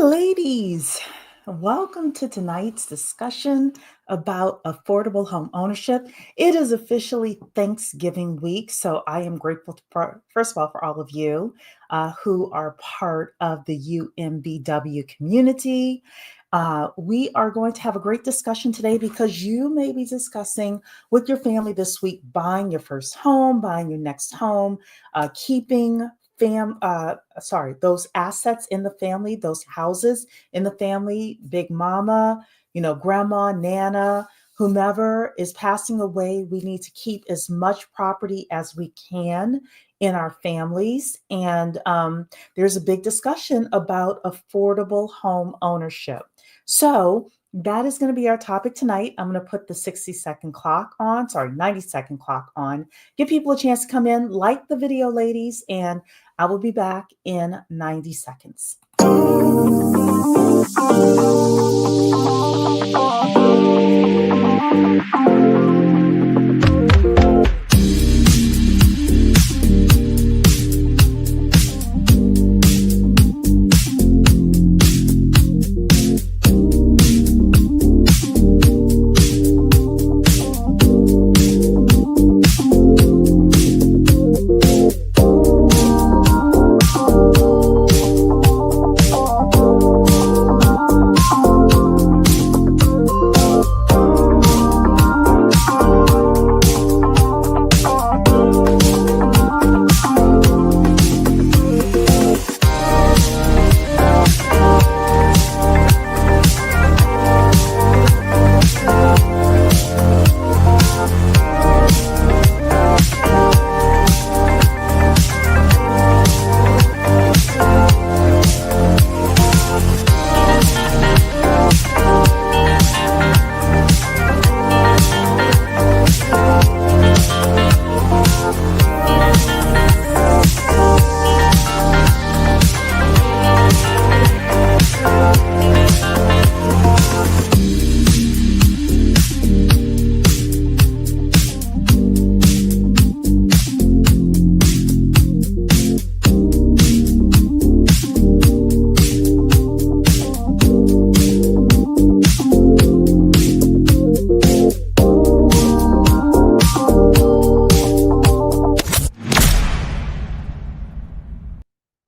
ladies. Welcome to tonight's discussion about affordable home ownership. It is officially Thanksgiving week, so I am grateful, first of all, for all of you who are part of the UMBW community. We are going to have a great discussion today because you may be discussing with your family this week buying your first home, buying your next home, keeping those assets in the family, those houses in the family, big mama, grandma, nana, whomever is passing away. We need to keep as much property as we can in our families. And there's a big discussion about affordable home ownership. So that is going to be our topic tonight. I'm going to put the 90-second clock on, give people a chance to come in, like the video, ladies, and I will be back in 90 seconds.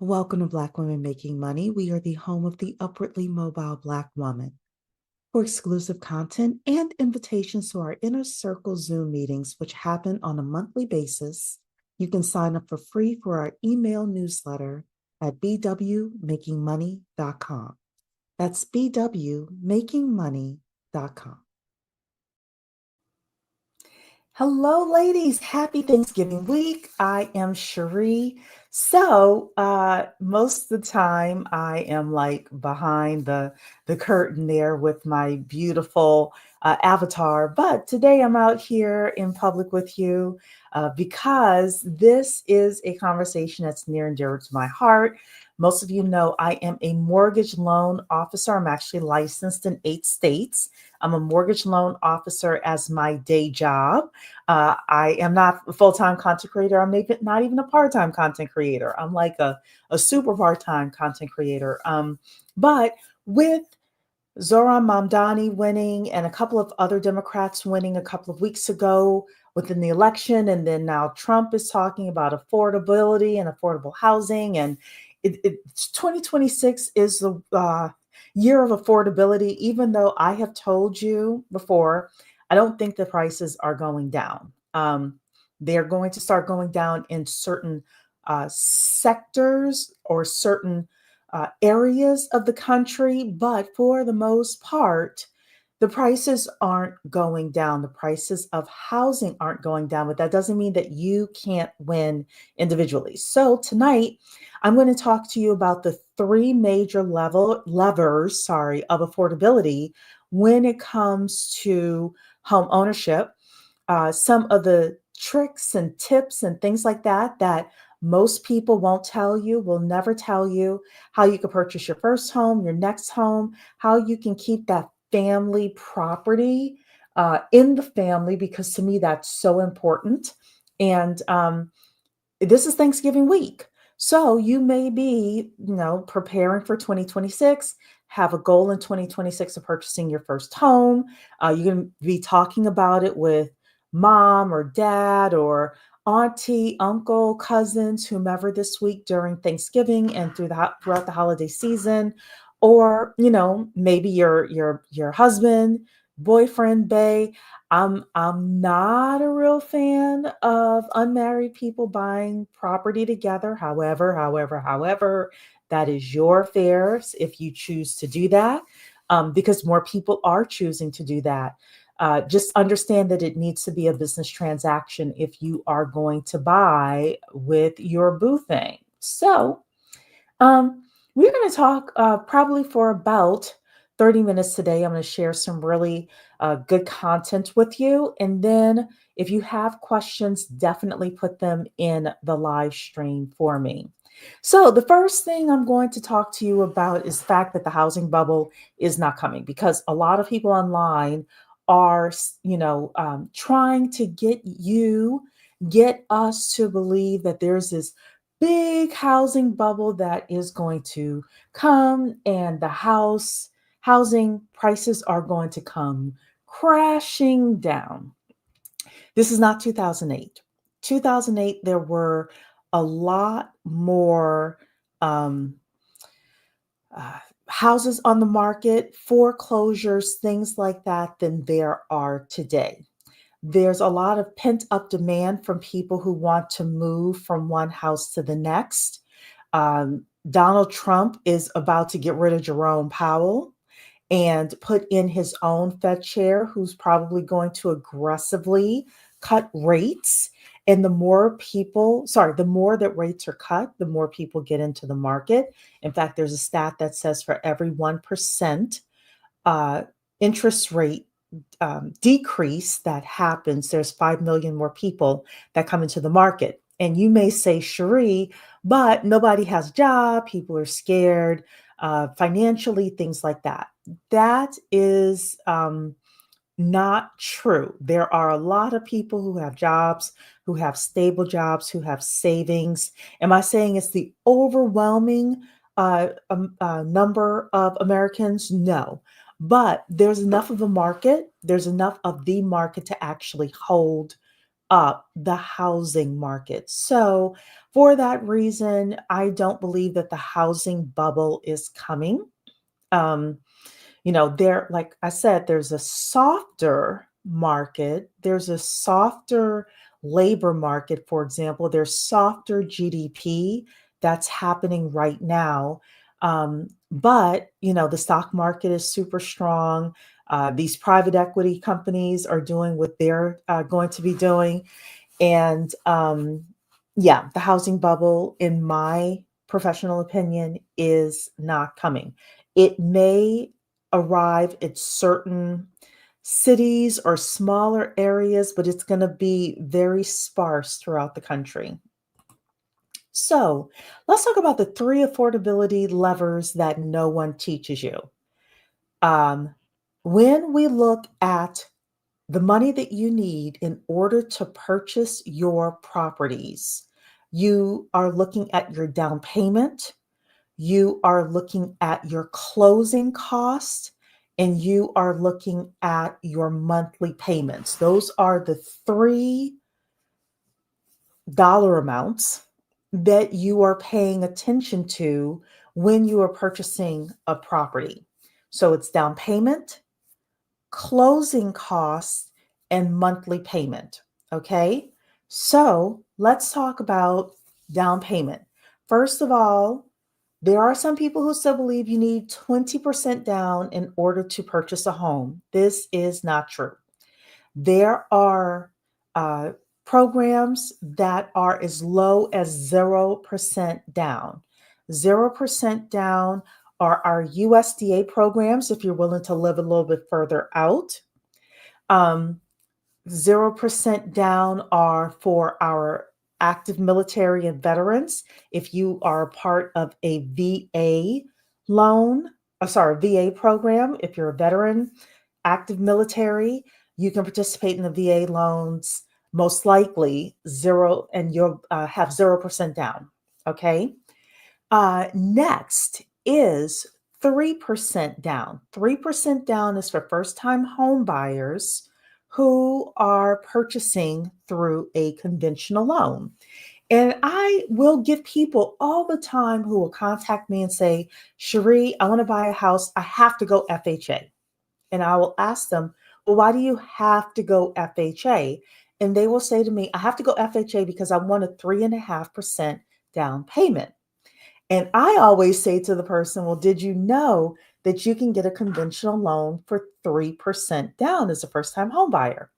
Welcome to Black Women Making Money. We are the home of the upwardly mobile Black woman. For exclusive content and invitations to our Inner Circle Zoom meetings, which happen on a monthly basis, you can sign up for free for our email newsletter at bwmakingmoney.com. That's bwmakingmoney.com. Hello, ladies. Happy Thanksgiving week. I am Cherie. So most of the time I am like behind the curtain there with my beautiful avatar. But today I'm out here in public with you because this is a conversation that's near and dear to my heart. Most of you know I am a mortgage loan officer. I'm actually licensed in 8 states. I'm a mortgage loan officer as my day job. I am not a full-time content creator. I'm not even a part-time content creator. I'm like a super part-time content creator. But with Zohran Mamdani winning and a couple of other Democrats winning a couple of weeks ago within the election, and then now Trump is talking about affordability and affordable housing, and 2026 is the year of affordability, even though I have told you before, I don't think the prices are going down. They're going to start going down in certain sectors or certain areas of the country, but for the most part, the prices aren't going down. The prices of housing aren't going down, but that doesn't mean that you can't win individually. So tonight, I'm going to talk to you about the 3 major levers of affordability when it comes to home ownership. Some of the tricks and tips and things like that most people won't tell you, will never tell you, how you can purchase your first home, your next home, how you can keep that family property in the family, because to me, that's so important. And this is Thanksgiving week. So you may be, preparing for 2026, have a goal in 2026 of purchasing your first home. You can be talking about it with mom or dad or auntie, uncle, cousins, whomever this week during Thanksgiving and throughout the holiday season. Or, maybe your husband, boyfriend, bae. I'm not a real fan of unmarried people buying property together. However, that is your affairs if you choose to do that, because more people are choosing to do that. Just understand that it needs to be a business transaction if you are going to buy with your boo thing. So, we're going to talk probably for about 30 minutes today. I'm going to share some really good content with you. And then if you have questions, definitely put them in the live stream for me. So, the first thing I'm going to talk to you about is the fact that the housing bubble is not coming, because a lot of people online are, trying to get us to believe that there's this big housing bubble that is going to come, and the housing prices are going to come crashing down. This is not 2008. 2008, there were a lot more um, uh, houses on the market, foreclosures, things like that, than there are today. There's a lot of pent up demand from people who want to move from one house to the next. Donald Trump is about to get rid of Jerome Powell and put in his own Fed chair, who's probably going to aggressively cut rates. And the more that rates are cut, the more people get into the market. In fact, there's a stat that says for every 1% uh, interest rate decrease that happens, there's 5 million more people that come into the market. And you may say, Cherie, but nobody has a job, people are scared financially, things like that. That is not true. There are a lot of people who have jobs, who have stable jobs, who have savings. Am I saying it's the overwhelming number of Americans? No. But there's enough of a market, there's enough of the market to actually hold up the housing market. So, for that reason, I don't believe that the housing bubble is coming. Um, there, like I said, there's a softer market, there's a softer labor market. For example, there's softer GDP that's happening right now. But the stock market is super strong. These private equity companies are doing what they're going to be doing. And yeah, the housing bubble, in my professional opinion, is not coming. It may arrive at certain cities or smaller areas, but it's going to be very sparse throughout the country. So let's talk about the three affordability levers that no one teaches you. Um, when we look at the money that you need in order to purchase your properties, you are looking at your down payment, you are looking at your closing cost, and you are looking at your monthly payments. Those are the three dollar amounts that you are paying attention to when you are purchasing a property. So it's down payment, closing costs, and monthly payment. Okay. So let's talk about down payment. First of all, there are some people who still believe you need 20% down in order to purchase a home. This is not true. There are uh, programs that are as low as 0% down. 0% down are our USDA programs if you're willing to live a little bit further out. 0% down are for our active military and veterans. If you are part of a VA program, if you're a veteran, active military, you can participate in the VA loans, most likely zero, and you'll have 0% down. Okay. Next is 3% down. 3% down is for first time home buyers who are purchasing through a conventional loan. And I will get people all the time who will contact me and say, Cherie, I want to buy a house. I have to go FHA. And I will ask them, well, why do you have to go FHA? And they will say to me, I have to go FHA because I want a 3.5% down payment. And I always say to the person, well, did you know that you can get a conventional loan for 3% down as a first time home buyer?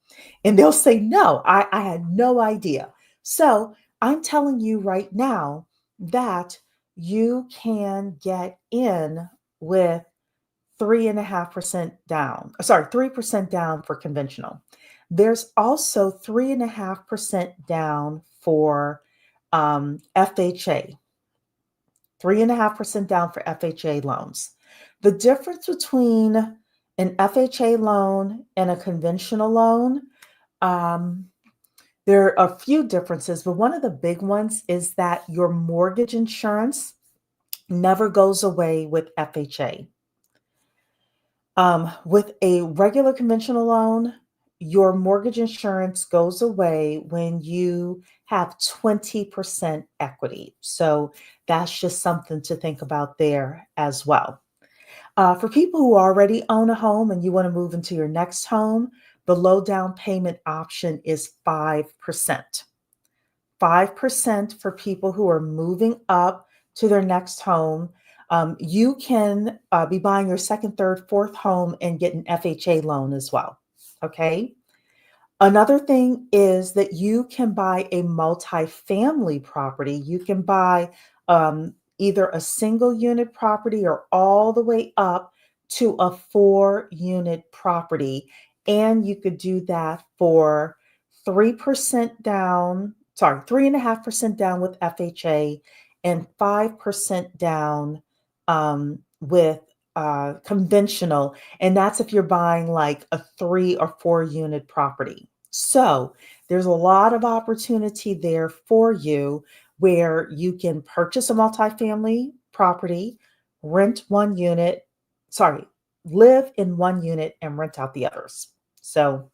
And they'll say, no, I had no idea. So I'm telling you right now that you can get in with 3.5% down. Sorry, 3% down for conventional. There's also 3.5% down for FHA. 3.5% down for FHA loans. The difference between an FHA loan and a conventional loan, um, there are a few differences, but one of the big ones is that your mortgage insurance never goes away with FHA. With a regular conventional loan, your mortgage insurance goes away when you have 20% equity. So that's just something to think about there as well. For people who already own a home and you want to move into your next home, the low down payment option is 5%. 5% for people who are moving up to their next home. You can be buying your second, third, fourth home and get an FHA loan as well. Okay. Another thing is that you can buy a multifamily property. You can buy either a single unit property or all the way up to a 4-unit property. And you could do that for 3% down, sorry, 3.5% down with FHA and 5% down with conventional. And that's if you're buying like a 3 or 4-unit property. So there's a lot of opportunity there for you where you can purchase a multifamily property, rent one unit, sorry, live in one unit and rent out the others. So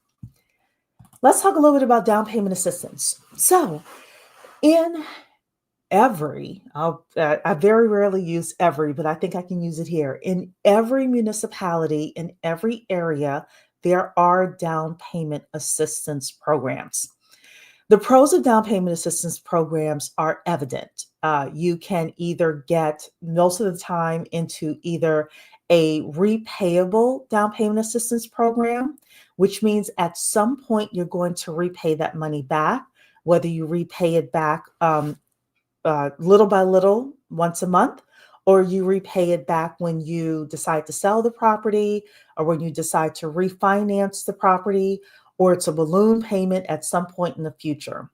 let's talk a little bit about down payment assistance. So in I very rarely use every, but I think I can use it here. In every municipality, in every area, there are down payment assistance programs. The pros of down payment assistance programs are evident. You can either get most of the time into either a repayable down payment assistance program, which means at some point you're going to repay that money back, whether you repay it back little by little once a month, or you repay it back when you decide to sell the property or when you decide to refinance the property, or it's a balloon payment at some point in the future.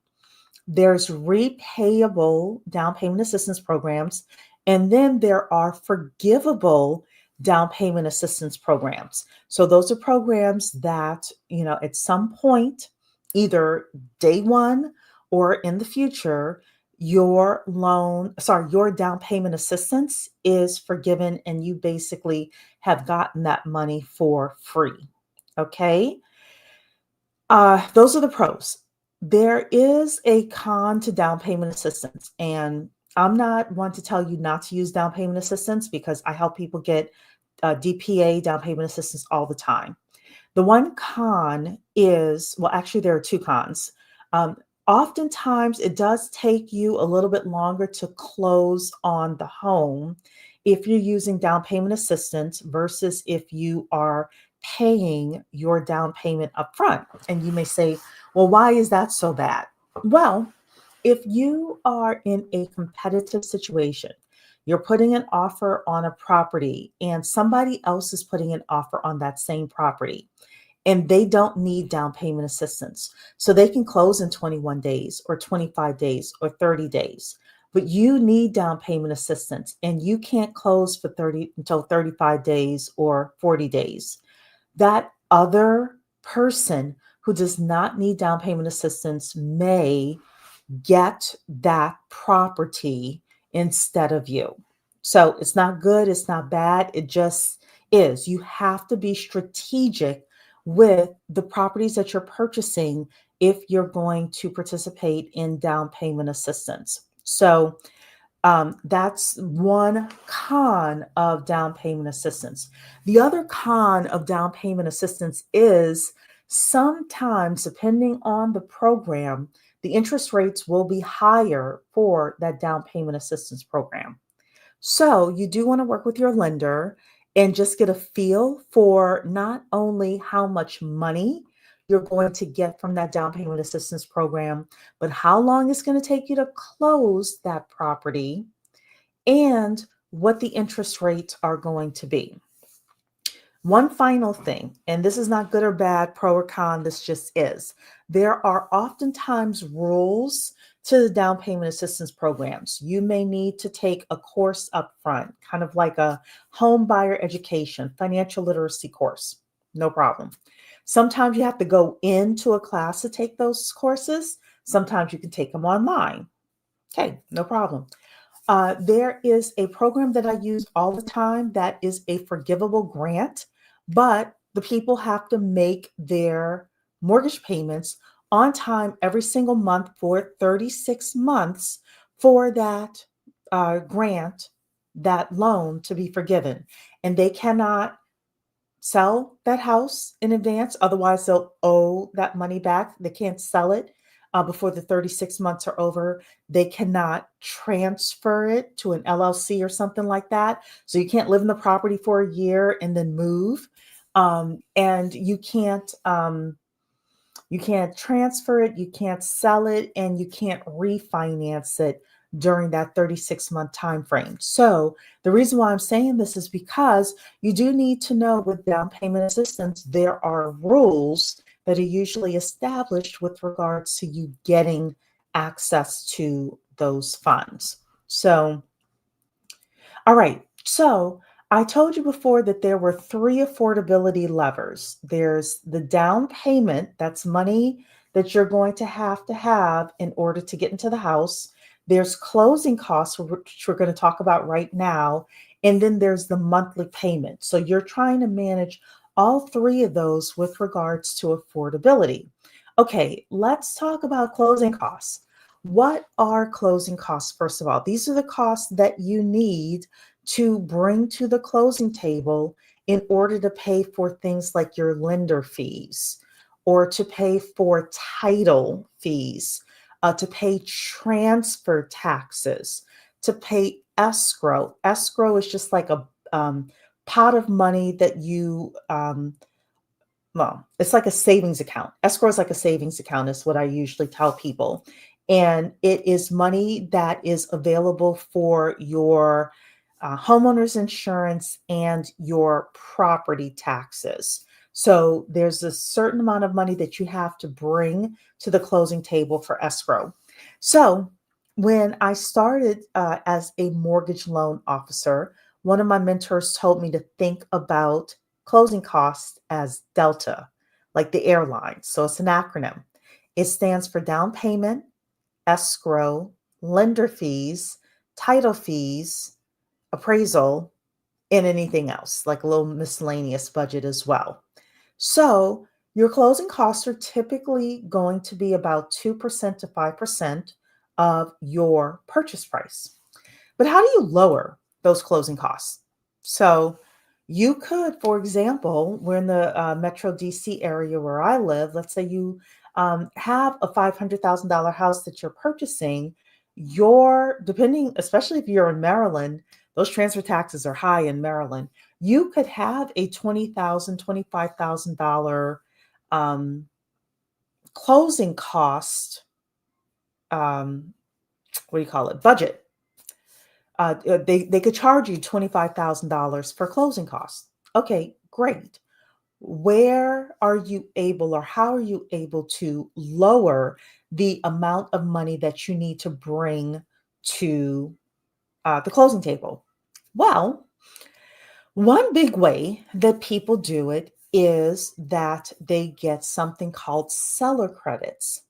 There's repayable down payment assistance programs, and then there are forgivable down payment assistance programs. So those are programs that, at some point, either day one or in the future, your down payment assistance is forgiven and you basically have gotten that money for free. Okay. Those are the pros. There is a con to down payment assistance, and I'm not one to tell you not to use down payment assistance because I help people get DPA, down payment assistance, all the time. The one con is, well, actually, there are two cons. Oftentimes, it does take you a little bit longer to close on the home if you're using down payment assistance versus if you are paying your down payment upfront. And you may say, well, why is that so bad? Well, if you are in a competitive situation, you're putting an offer on a property and somebody else is putting an offer on that same property, and they don't need down payment assistance. So they can close in 21 days or 25 days or 30 days. But you need down payment assistance and you can't close for 30 until 35 days or 40 days. That other person who does not need down payment assistance may get that property instead of you. So it's not good, it's not bad, it just is. You have to be strategic with the properties that you're purchasing if you're going to participate in down payment assistance. So that's one con of down payment assistance. The other con of down payment assistance is sometimes, depending on the program, the interest rates will be higher for that down payment assistance program. So you do want to work with your lender and just get a feel for not only how much money you're going to get from that down payment assistance program, but how long it's going to take you to close that property and what the interest rates are going to be. One final thing, and this is not good or bad, pro or con, this just is. There are oftentimes rules to the down payment assistance programs. You may need to take a course up front, kind of like a home buyer education, financial literacy course. No problem. Sometimes you have to go into a class to take those courses. Sometimes you can take them online. Okay, no problem. There is a program that I use all the time that is a forgivable grant, but the people have to make their mortgage payments on time every single month for 36 months for that grant, that loan to be forgiven. And they cannot sell that house in advance. Otherwise, they'll owe that money back. They can't sell it before the 36 months are over. They cannot transfer it to an LLC or something like that. So you can't live in the property for a year and then move. And you can't transfer it, you can't sell it, and you can't refinance it during that 36-month time frame. So the reason why I'm saying this is because you do need to know with down payment assistance, there are rules that are usually established with regards to you getting access to those funds. So, all right. So I told you before that there were three affordability levers. There's the down payment, that's money that you're going to have in order to get into the house. There's closing costs, which we're going to talk about right now. And then there's the monthly payment. So you're trying to manage all three of those with regards to affordability. Okay, let's talk about closing costs. What are closing costs? First of all, these are the costs that you need to bring to the closing table in order to pay for things like your lender fees or to pay for title fees, to pay transfer taxes, to pay escrow. Escrow is just like a pot of money that well, it's like a savings account. Escrow is like a savings account, is what I usually tell people. And it is money that is available for your homeowner's insurance and your property taxes. So there's a certain amount of money that you have to bring to the closing table for escrow. So when I started as a mortgage loan officer, one of my mentors told me to think about closing costs as Delta, like the airline. So it's an acronym. It stands for down payment, escrow, lender fees, title fees, appraisal, and anything else, like a little miscellaneous budget as well. So your closing costs are typically going to be about 2% to 5% of your purchase price. But how do you lower those closing costs? So you could, for example, we're in the Metro DC area where I live. Let's say you have a $500,000 house that you're purchasing. Depending, especially if you're in Maryland, those transfer taxes are high in Maryland. You could have a $20,000, $25,000 closing cost, budget. They could charge you $25,000 for closing costs. Okay, great. Where are you able, or how are you able to lower the amount of money that you need to bring to the closing table? Well, one big way that people do it is that they get something called seller credits.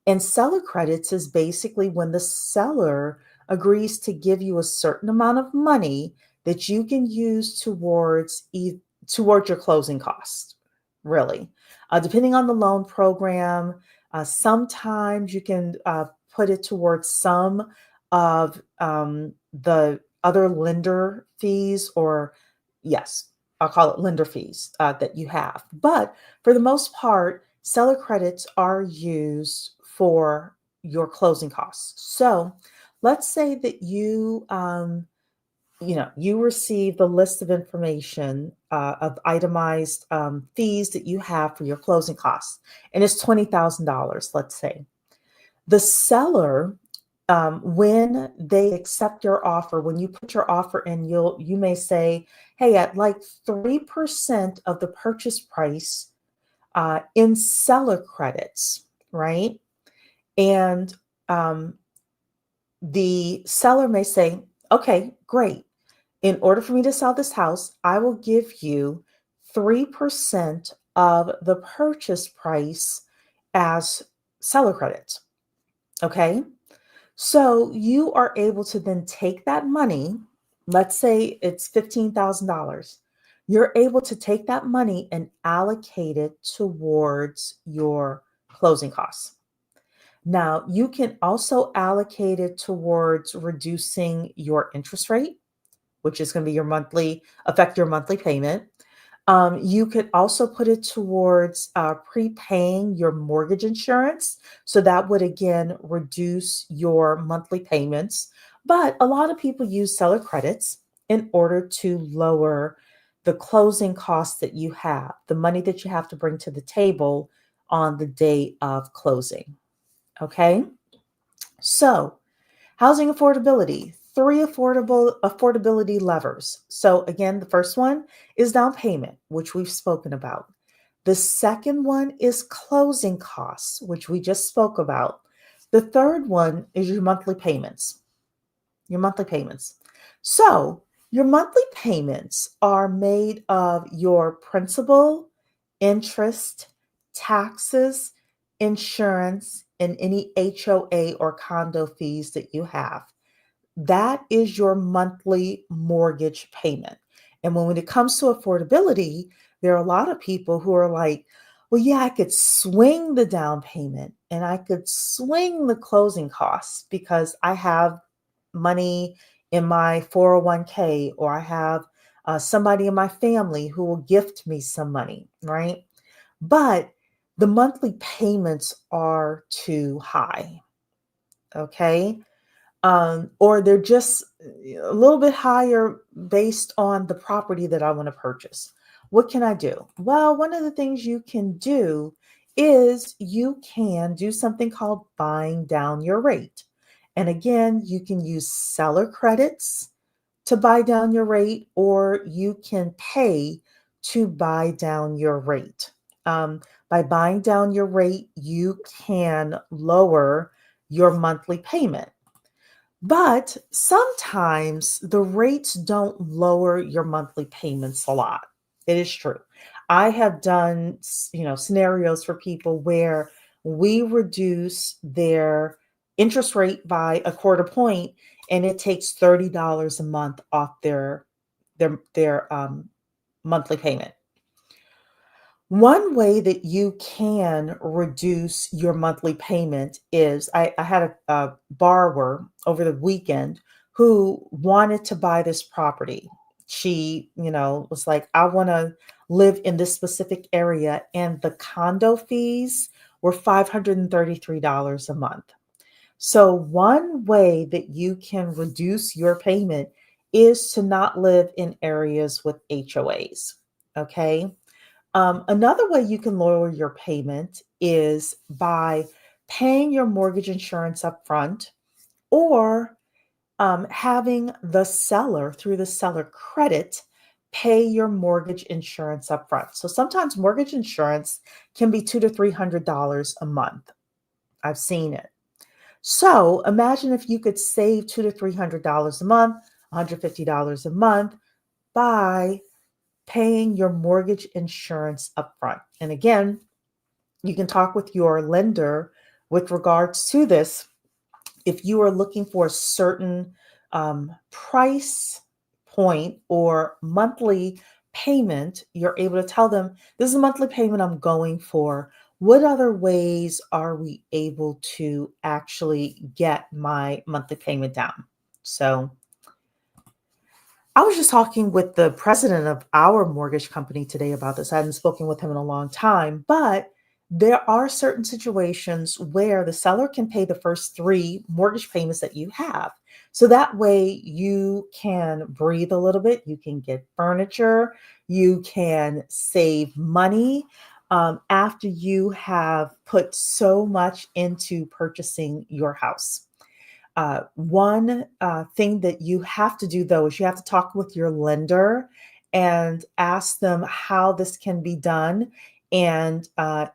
And seller credits is basically when the seller agrees to give you a certain amount of money that you can use towards your closing costs, really. Depending on the loan program, sometimes you can put it towards some of the other lender fees, or yes, I'll call it lender fees that you have. But for the most part, seller credits are used for your closing costs. So let's say that you receive the list of information of itemized fees that you have for your closing costs, and it's $20,000, let's say. The seller, when they accept your offer, when you put your offer in, you may say, "Hey, I'd like 3% of the purchase price in seller credits," right? And the seller may say, "Okay, great. In order for me to sell this house, I will give you 3% of the purchase price as seller credits." Okay. So you are able to then take that money, let's say it's $15,000. You're able to take that money and allocate it towards your closing costs. Now, you can also allocate it towards reducing your interest rate, which is going to be affect your monthly payment. You could also put it towards prepaying your mortgage insurance. So that would again reduce your monthly payments. But a lot of people use seller credits in order to lower the closing costs that you have, the money that you have to bring to the table on the day of closing. Okay. So, housing affordability, three affordability levers. So again, the first one is down payment, which we've spoken about. The second one is closing costs, which we just spoke about. The third one is your monthly payments. Your monthly payments. So your monthly payments are made of your principal, interest, taxes, insurance, and any HOA or condo fees that you have. That is your monthly mortgage payment. And when it comes to affordability, there are a lot of people who are like, well, yeah, I could swing the down payment and I could swing the closing costs because I have money in my 401k, or I have somebody in my family who will gift me some money, right? But the monthly payments are too high. Okay. Or they're just a little bit higher based on the property that I want to purchase. What can I do? Well, one of the things you can do is you can do something called buying down your rate. And again, you can use seller credits to buy down your rate, or you can pay to buy down your rate. By buying down your rate, you can lower your monthly payment. But sometimes the rates don't lower your monthly payments a lot. It is true. I have done, scenarios for people where we reduce their interest rate by a quarter point, and it takes $30 a month off their monthly payment. One way that you can reduce your monthly payment is I had a borrower over the weekend who wanted to buy this property. She, was like, I want to live in this specific area, and the condo fees were $533 a month. So, one way that you can reduce your payment is to not live in areas with HOAs. Okay. Another way you can lower your payment is by paying your mortgage insurance up front, or having the seller, through the seller credit, pay your mortgage insurance up front. So sometimes mortgage insurance can be $200 to $300 a month. I've seen it. So imagine if you could save $200 to $300 a month, $150 a month by paying your mortgage insurance upfront. And again, you can talk with your lender with regards to this if you are looking for a certain price point or monthly payment, you're able to tell them, this is a monthly payment I'm going for. What other ways are we able to actually get my monthly payment down? So I was just talking with the president of our mortgage company today about this. I hadn't spoken with him in a long time, but there are certain situations where the seller can pay the first three mortgage payments that you have. So that way you can breathe a little bit, you can get furniture, you can save money after you have put so much into purchasing your house. One thing that you have to do, though, is you have to talk with your lender and ask them how this can be done. And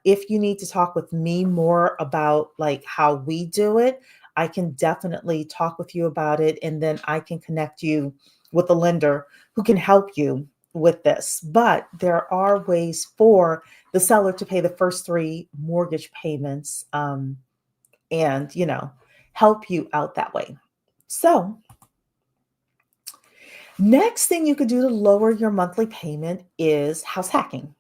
if you need to talk with me more about like how we do it, I can definitely talk with you about it, and then I can connect you with a lender who can help you with this. But there are ways for the seller to pay the first three mortgage payments. And help you out that way. So, next thing you could do to lower your monthly payment is house hacking.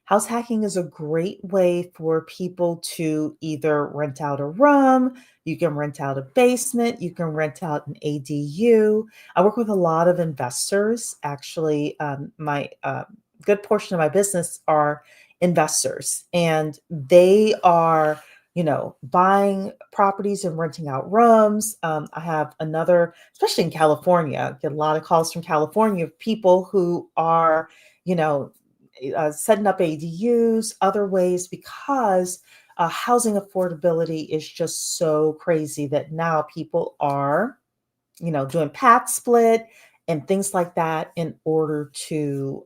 House hacking is a great way for people to either rent out a room, you can rent out a basement, you can rent out an ADU. I work with a lot of investors. Actually, my good portion of my business are investors, and they are, buying properties and renting out rooms. I have another, especially in California, I get a lot of calls from California of people who are, you know, setting up ADUs, other ways, because housing affordability is just so crazy that now people are, doing pat split and things like that in order to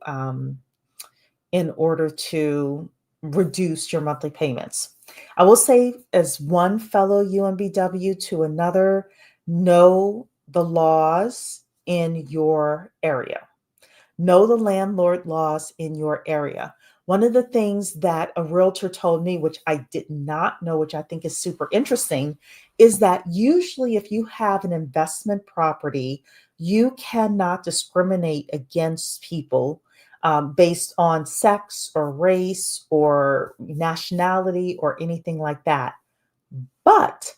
reduce your monthly payments. I will say, as one fellow UMBW to another, know the laws in your area. Know the landlord laws in your area. One of the things that a realtor told me, which I did not know, which I think is super interesting, is that usually if you have an investment property, you cannot discriminate against people based on sex or race or nationality or anything like that. But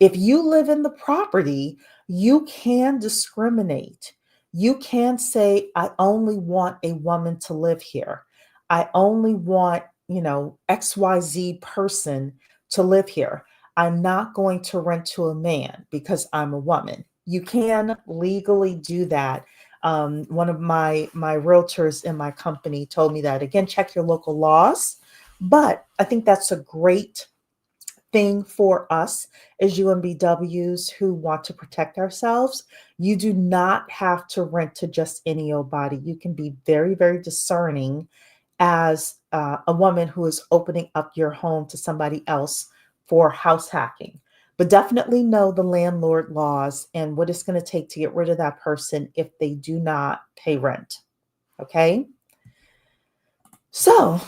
if you live in the property, you can discriminate. You can say, I only want a woman to live here. I only want, XYZ person to live here. I'm not going to rent to a man because I'm a woman. You can legally do that. One of my realtors in my company told me that. Again, check your local laws. But I think that's a great thing for us as UMBWs who want to protect ourselves. You do not have to rent to just any old body. You can be very, very discerning as a woman who is opening up your home to somebody else for house hacking. But definitely know the landlord laws and what it's going to take to get rid of that person if they do not pay rent. Okay? So,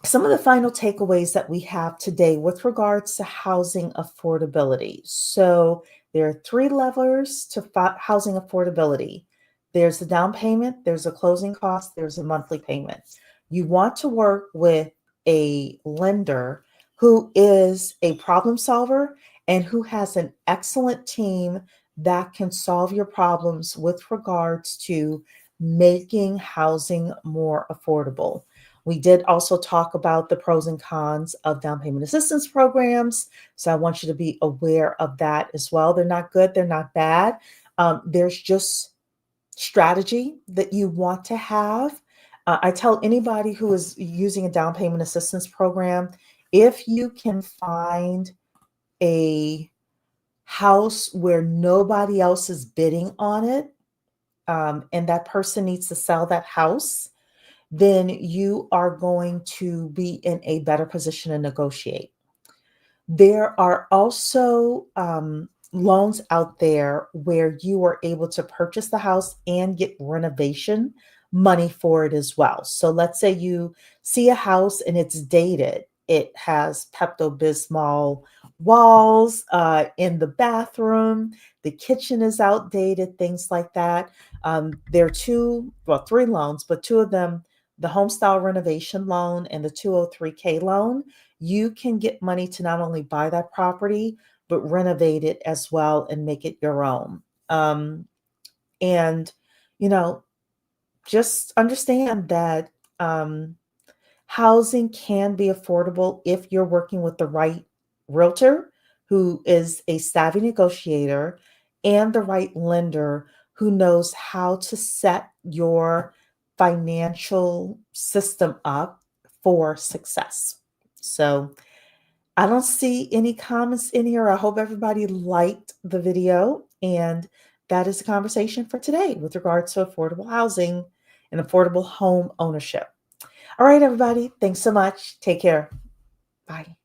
some of the final takeaways that we have today with regards to housing affordability. So there are three levers to housing affordability. There's the down payment, there's a closing cost, there's a monthly payment. You want to work with a lender who is a problem solver and who has an excellent team that can solve your problems with regards to making housing more affordable. We did also talk about the pros and cons of down payment assistance programs. So I want you to be aware of that as well. They're not good, they're not bad. There's just strategy that you want to have. I tell anybody who is using a down payment assistance program, if you can find a house where nobody else is bidding on it, and that person needs to sell that house, then you are going to be in a better position to negotiate. There are also loans out there where you are able to purchase the house and get renovation money for it as well. So let's say you see a house and it's dated, it has Pepto Bismol walls in the bathroom, the kitchen is outdated, things like that. There are three loans, but two of them, the home style renovation loan and the 203K loan, you can get money to not only buy that property, but renovate it as well and make it your own. And, you know, just understand that housing can be affordable if you're working with the right realtor who is a savvy negotiator and the right lender who knows how to set your financial system up for success. So, I don't see any comments in here. I hope everybody liked the video. And that is the conversation for today with regards to affordable housing and affordable home ownership. All right, everybody. Thanks so much. Take care. Bye.